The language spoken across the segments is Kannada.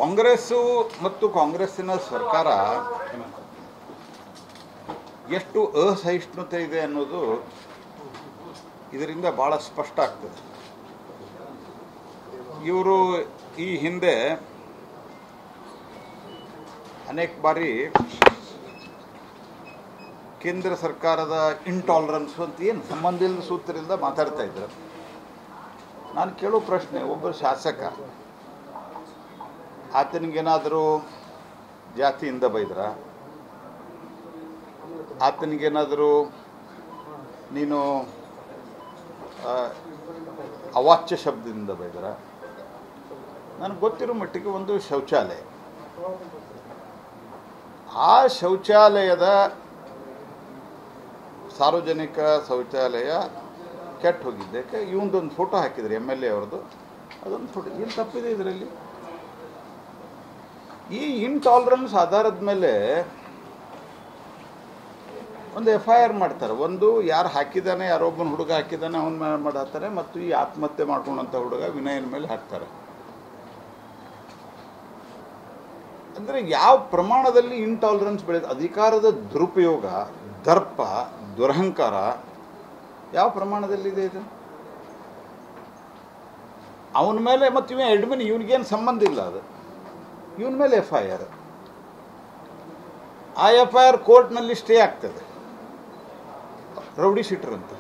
ಕಾಂಗ್ರೆಸ್ಸು ಮತ್ತು ಕಾಂಗ್ರೆಸ್ಸಿನ ಸರ್ಕಾರ ಎಷ್ಟು ಅಸಹಿಷ್ಣುತೆ ಇದೆ ಅನ್ನೋದು ಇದರಿಂದ ಭಾಳ ಸ್ಪಷ್ಟ ಆಗ್ತದೆ. ಇವರು ಈ ಹಿಂದೆ ಅನೇಕ ಬಾರಿ ಕೇಂದ್ರ ಸರ್ಕಾರದ ಇಂಟಾಲರೆನ್ಸ್ ಅಂತ ಏನು ಸಂಬಂಧ ಇಲ್ಲದ ಸೂತ್ರದಿಂದ ಮಾತಾಡ್ತಾ ಇದ್ರು. ನಾನು ಕೇಳೋ ಪ್ರಶ್ನೆ, ಒಬ್ಬ ಶಾಸಕ ಆತನಿಗೇನಾದರೂ ಜಾತಿಯಿಂದ ಬೈದ್ರ, ಆತನಿಗೇನಾದರೂ ನೀನು ಅವಾಚ್ಯ ಶಬ್ದದಿಂದ ಬೈದ್ರ, ನನಗೆ ಗೊತ್ತಿರೋ ಮಟ್ಟಿಗೆ ಒಂದು ಶೌಚಾಲಯ, ಆ ಶೌಚಾಲಯದ ಸಾರ್ವಜನಿಕ ಶೌಚಾಲಯ ಕೆಟ್ಟು ಹೋಗಿದ್ದಕ್ಕೆ ಇವೊಂದೊಂದು ಫೋಟೋ ಹಾಕಿದ್ರು MLA ಅವ್ರದ್ದು. ಅದೊಂದು ಫೋಟೋ ಏನು ತಪ್ಪಿದೆ ಇದರಲ್ಲಿ? ಈ ಇಂಟಾಲರೆನ್ಸ್ ಆಧಾರದ ಮೇಲೆ ಒಂದು FIR ಮಾಡ್ತಾರೆ. ಒಂದು ಯಾರು ಹಾಕಿದ್ದಾನೆ, ಯಾರೊಬ್ಬನ ಹುಡುಗ ಹಾಕಿದ್ದಾನೆ ಅವನ ಮೇಲೆ ಮಾಡಾತಾರೆ, ಮತ್ತು ಈ ಆತ್ಮಹತ್ಯೆ ಮಾಡ್ಕೊಂಡಂಥ ಹುಡುಗ ವಿನಯನ ಮೇಲೆ ಹಾಕ್ತಾರೆ. ಅಂದರೆ ಯಾವ ಪ್ರಮಾಣದಲ್ಲಿ ಇಂಟಾಲರೆನ್ಸ್ ಬೆಳೆದ, ಅಧಿಕಾರದ ದುರುಪಯೋಗ, ದರ್ಪ, ದುರಹಂಕಾರ ಯಾವ ಪ್ರಮಾಣದಲ್ಲಿದೆ ಇದು? ಅವನ ಮೇಲೆ ಮತ್ತು ಇವ ಅಡ್ಮಿನ್, ಇವನಿಗೇನು ಸಂಬಂಧ ಇಲ್ಲ, ಅದು ಇವನ ಮೇಲೆ FIR. ಆ FIR ಕೋರ್ಟ್ನಲ್ಲಿ ಸ್ಟೇ ಆಗ್ತದೆ. ರೌಡಿ ಶೀಟರ್ ಅಂತ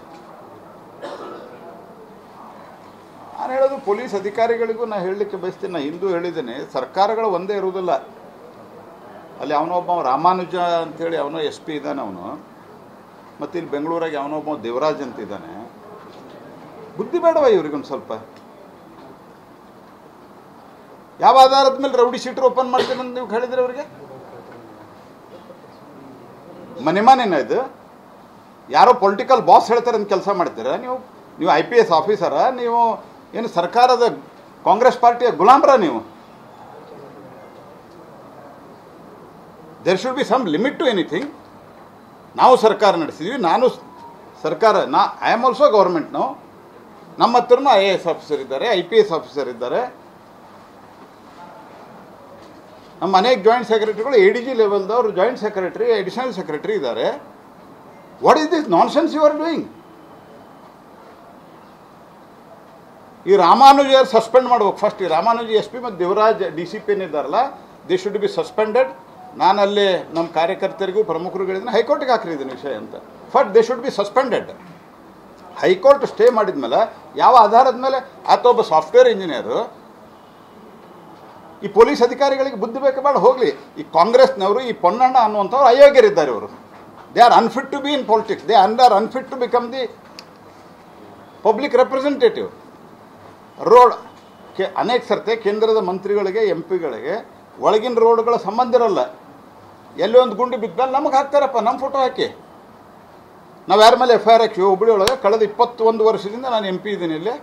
ನಾನು ಹೇಳೋದು ಪೊಲೀಸ್ ಅಧಿಕಾರಿಗಳಿಗೂ ನಾನು ಹೇಳಲಿಕ್ಕೆ ಬಯಸ್ತೀನಿ. ನಾನು ಹಿಂದೂ ಹೇಳಿದ್ದೇನೆ, ಸರ್ಕಾರಗಳು ಒಂದೇ ಇರುವುದಿಲ್ಲ. ಅಲ್ಲಿ ಅವನೊಬ್ಬ ರಾಮಾನುಜ ಅಂಥೇಳಿ ಅವನೋ SP ಇದ್ದಾನೆ ಅವನು, ಮತ್ತು ಇಲ್ಲಿ ಬೆಂಗಳೂರಾಗೆ ಅವನೊಬ್ಬ ದೇವರಾಜ್ ಅಂತ ಇದ್ದಾನೆ. ಬುದ್ಧಿ ಬೇಡವ ಇವ್ರಿಗೊಂದು ಸ್ವಲ್ಪ? ಯಾವ ಆಧಾರದ ಮೇಲೆ ರೌಡಿ ಶೀಟರ್ ಓಪನ್ ಮಾಡ್ತೀನಿ ಅಂತ ನೀವು ಹೇಳಿದ್ರೆ ಅವ್ರಿಗೆ? ಮನೆಮಾನೇನ ಇದು? ಯಾರೋ ಪೊಲಿಟಿಕಲ್ ಬಾಸ್ ಹೇಳ್ತಾರೆ ಅಂತ ಕೆಲಸ ಮಾಡ್ತೀರಾ ನೀವು? IPS ಆಫೀಸರ ನೀವು? ಏನು ಸರ್ಕಾರದ ಕಾಂಗ್ರೆಸ್ ಪಾರ್ಟಿಯ ಗುಲಾಮ್ರ ನೀವು? There should be some limit to anything. ನಾವು ಸರ್ಕಾರ ನಡೆಸಿದ್ವಿ, ನಾನು ಸರ್ಕಾರ, ಐ ಆಮ್ ಆಲ್ಸೋ ಗೌರ್ಮೆಂಟ್. ನಮ್ಮ ಹತ್ರನೂ IAS ಆಫೀಸರ್ ಇದ್ದಾರೆ, IPS ಆಫೀಸರ್ ಇದ್ದಾರೆ, ನಮ್ಮ ಅನೇಕ ಜಾಯಿಂಟ್ ಸೆಕ್ರೆಟರಿಗಳು ADG ಲೆವೆಲ್ದವರು ಜಾಯಿಂಟ್ ಸೆಕ್ರೆಟರಿ, ಅಡಿಷನಲ್ ಸೆಕ್ರೆಟರಿ ಇದ್ದಾರೆ. What is this nonsense you are doing? ಈ ರಾಮಾನುಜ ಸಸ್ಪೆಂಡ್ ಮಾಡ್ಬೇಕು ಫಸ್ಟ್. ಈ ರಾಮಾನುಜ SP ಮತ್ತು ದೇವರಾಜ್ DCP ಏನಿದ್ದಾರಲ್ಲ, ದೇ ಶುಡ್ ಬಿ ಸಸ್ಪೆಂಡೆಡ್. ನಾನಲ್ಲಿ ನಮ್ಮ ಕಾರ್ಯಕರ್ತರಿಗೂ ಪ್ರಮುಖರು ಹೇಳಿದ್ದೀನಿ, ಹೈಕೋರ್ಟ್ಗೆ ಹಾಕಿದ್ದೀನಿ ವಿಷಯ ಅಂತ. First they should be suspended. High court stay ಮಾಡಿದ ಮೇಲೆ ಯಾವ ಆಧಾರದ ಮೇಲೆ? ಆತ ಒಬ್ಬ ಸಾಫ್ಟ್ವೇರ್ ಇಂಜಿನಿಯರು. ಈ ಪೊಲೀಸ್ ಅಧಿಕಾರಿಗಳಿಗೆ ಬುದ್ಧಿ ಬೇಕು ಬೇಡ? ಹೋಗಲಿ. ಈ ಕಾಂಗ್ರೆಸ್ನವರು, ಈ ಪೊನ್ನಣ್ಣ ಅನ್ನುವಂಥವ್ರು ಅಯೋಗ್ಯರಿದ್ದಾರೆ. ಇವರು they are unfit to be in politics. They are unfit to become the public representative. Road ಅನೇಕ ಸರ್ತೆ ಕೇಂದ್ರದ ಮಂತ್ರಿಗಳಿಗೆ, MP ಗಳಿಗೆ ಒಳಗಿನ ರೋಡ್ಗಳ ಸಂಬಂಧ ಇರಲ್ಲ. ಎಲ್ಲೋ ಒಂದು ಗುಂಡಿ ಬಿದ್ದಲ್ಲಿ ನಮಗೆ ಹಾಕ್ತಾರಪ್ಪ, ನಮ್ಮ ಫೋಟೋ ಹಾಕಿ. ನಾವು ಯಾರ ಮೇಲೆ FIR ಹಾಕಿ? ಹುಬ್ಬಳ್ಳಿ ಒಳಗೆ ಕಳೆದ 21 ವರ್ಷದಿಂದ ನಾನು MP ಇದ್ದೀನಿ ಇಲ್ಲಿ.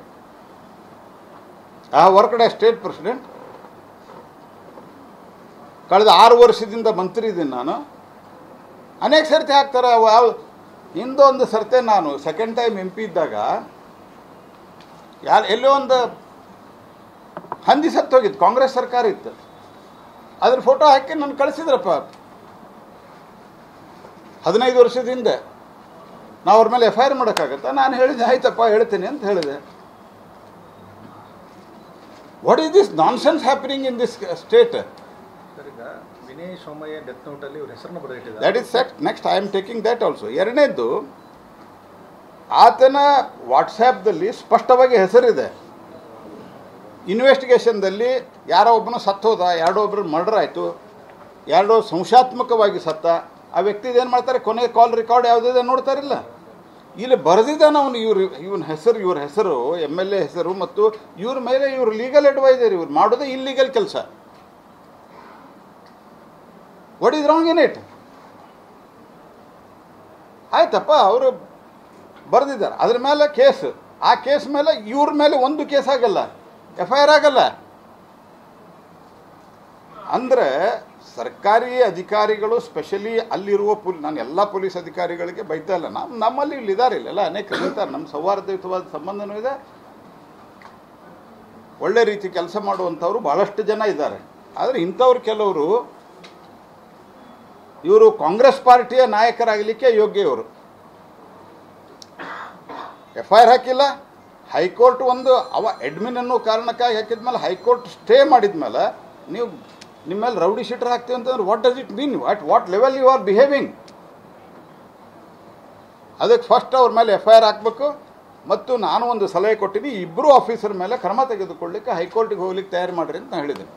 ಆ ವರ್ಕ್ಡ್ ಆಸ್ ಸ್ಟೇಟ್ ಪ್ರೆಸಿಡೆಂಟ್. ಕಳೆದ 6 ವರ್ಷದಿಂದ ಮಂತ್ರಿ ಇದ್ದೀನಿ ನಾನು. ಅನೇಕ ಸರ್ತಿ ಹಾಕ್ತಾರೆ. ಹಿಂದೊಂದು ಸರ್ತೆ ನಾನು ಸೆಕೆಂಡ್ ಟೈಮ್ MP ಇದ್ದಾಗ ಎಲ್ಲೋ ಒಂದು ಹಂದಿ ಸತ್ತೋಗಿತ್ತು, ಕಾಂಗ್ರೆಸ್ ಸರ್ಕಾರ ಇತ್ತು. ಅದ್ರ ಫೋಟೋ ಹಾಕಿ ನಾನು ಕಳಿಸಿದ್ರಪ್ಪ 15 ವರ್ಷದಿಂದ. ನಾವು ಅವ್ರ ಮೇಲೆ FIR ಮಾಡೋಕ್ಕಾಗತ್ತಾ? ನಾನು ಹೇಳಿದೆ, ಆಯ್ತಪ್ಪ ಹೇಳ್ತೀನಿ ಅಂತ ಹೇಳಿದೆ. What is this nonsense happening in this state? Vinay Somaiah death ನೋಟಲ್ಲಿ ಇವ್ರ ಹೆಸರನ್ನು ಬರೆದಿಟ್ಟಿದ್ದಾರೆ. That is set. Next I am taking that also. ಎರಡನೇದ್ದು, ಆತನ ವಾಟ್ಸ್ಯಾಪ್ದಲ್ಲಿ ಸ್ಪಷ್ಟವಾಗಿ ಹೆಸರಿದೆ. ಇನ್ವೆಸ್ಟಿಗೇಷನ್ದಲ್ಲಿ ಯಾರೋ ಒಬ್ಬನು ಸತ್ತೋದ, ಎರಡೋ ಒಬ್ಬರು ಮರ್ಡರ್ ಆಯಿತು, ಎರಡೋ ಸಂಶಯಾತ್ಮಕವಾಗಿ ಸತ್ತ. ಆ ವ್ಯಕ್ತಿದು ಏನು ಮಾಡ್ತಾರೆ, ಕೊನೆಗೆ ಕಾಲ್ ರೆಕಾರ್ಡ್ ಯಾವುದಿದೆ ನೋಡ್ತಾರಿಲ್ಲ. ಇಲ್ಲಿ ಬರೆದಿದ್ದಾನೆ ಅವನು. ಇವನ ಹೆಸರು, ಇವ್ರ ಹೆಸರು, MLA ಹೆಸರು, ಮತ್ತು ಇವ್ರ ಮೇಲೆ ಇವ್ರು ಲೀಗಲ್ ಅಡ್ವೈಸರ್. ಇವ್ರು ಮಾಡೋದೇ ಇಲ್ಲಿಗಲ್ ಕೆಲಸ. What is wrong in it? ಆಯ್ತಪ್ಪ, ಅವರು ಬರೆದಿದ್ದಾರೆ, ಅದ್ರ ಮೇಲೆ ಕೇಸ್. ಆ ಕೇಸ್ ಮೇಲೆ ಇವ್ರ ಮೇಲೆ ಒಂದು ಕೇಸ್ ಆಗಲ್ಲ, FIR ಆಗಲ್ಲ. ಅಂದರೆ ಸರ್ಕಾರಿ ಅಧಿಕಾರಿಗಳು, ಸ್ಪೆಷಲಿ ಅಲ್ಲಿರುವ ನಾನು ಎಲ್ಲ ಪೊಲೀಸ್ ಅಧಿಕಾರಿಗಳಿಗೆ ಬೈತಾ ಇಲ್ಲ. ನಮ್ಮಲ್ಲಿ ಇಲ್ಲಿದ್ದಾರೆ, ಇಲ್ಲೆಲ್ಲ ಅನೇಕರು ಇರ್ತಾರೆ. ನಮ್ಮ ಸೌಹಾರ್ದಯುತವಾದ ಸಂಬಂಧನೂ ಇದೆ. ಒಳ್ಳೆ ರೀತಿ ಕೆಲಸ ಮಾಡುವಂಥವ್ರು ಭಾಳಷ್ಟು ಜನ ಇದ್ದಾರೆ. ಆದರೆ ಇಂಥವ್ರು ಕೆಲವರು ಇವರು ಕಾಂಗ್ರೆಸ್ ಪಾರ್ಟಿಯ ನಾಯಕರಾಗಲಿಕ್ಕೆ ಯೋಗ್ಯ. ಇವರು FIR ಹಾಕಿಲ್ಲ, ಹೈಕೋರ್ಟ್ ಒಂದು ಅಡ್ಮಿನ್ ಅನ್ನೋ ಕಾರಣಕ್ಕಾಗಿ ಹಾಕಿದ್ಮೇಲೆ ಹೈಕೋರ್ಟ್ ಸ್ಟೇ ಮಾಡಿದ್ಮೇಲೆ ನೀವು ನಿಮ್ಮ ಮೇಲೆ ರೌಡಿ ಶೀಟರ್ ಹಾಕ್ತೀವಿ ಅಂತಂದ್ರೆ what does it mean? At what level you are behaving? ಅದಕ್ಕೆ ಫಸ್ಟ್ ಅವ್ರ ಮೇಲೆ FIR ಹಾಕಬೇಕು. ಮತ್ತು ನಾನು ಒಂದು ಸಲಹೆ ಕೊಟ್ಟಿದ್ದೀನಿ, ಇಬ್ಬರು ಆಫೀಸರ್ ಮೇಲೆ ಕ್ರಮ ತೆಗೆದುಕೊಳ್ಳಿಕ್ಕೆ ಹೈಕೋರ್ಟಿಗೆ ಹೋಗ್ಲಿಕ್ಕೆ ತಯಾರು ಮಾಡಿರಿ ಅಂತ ನಾನು ಹೇಳಿದ್ದೀನಿ.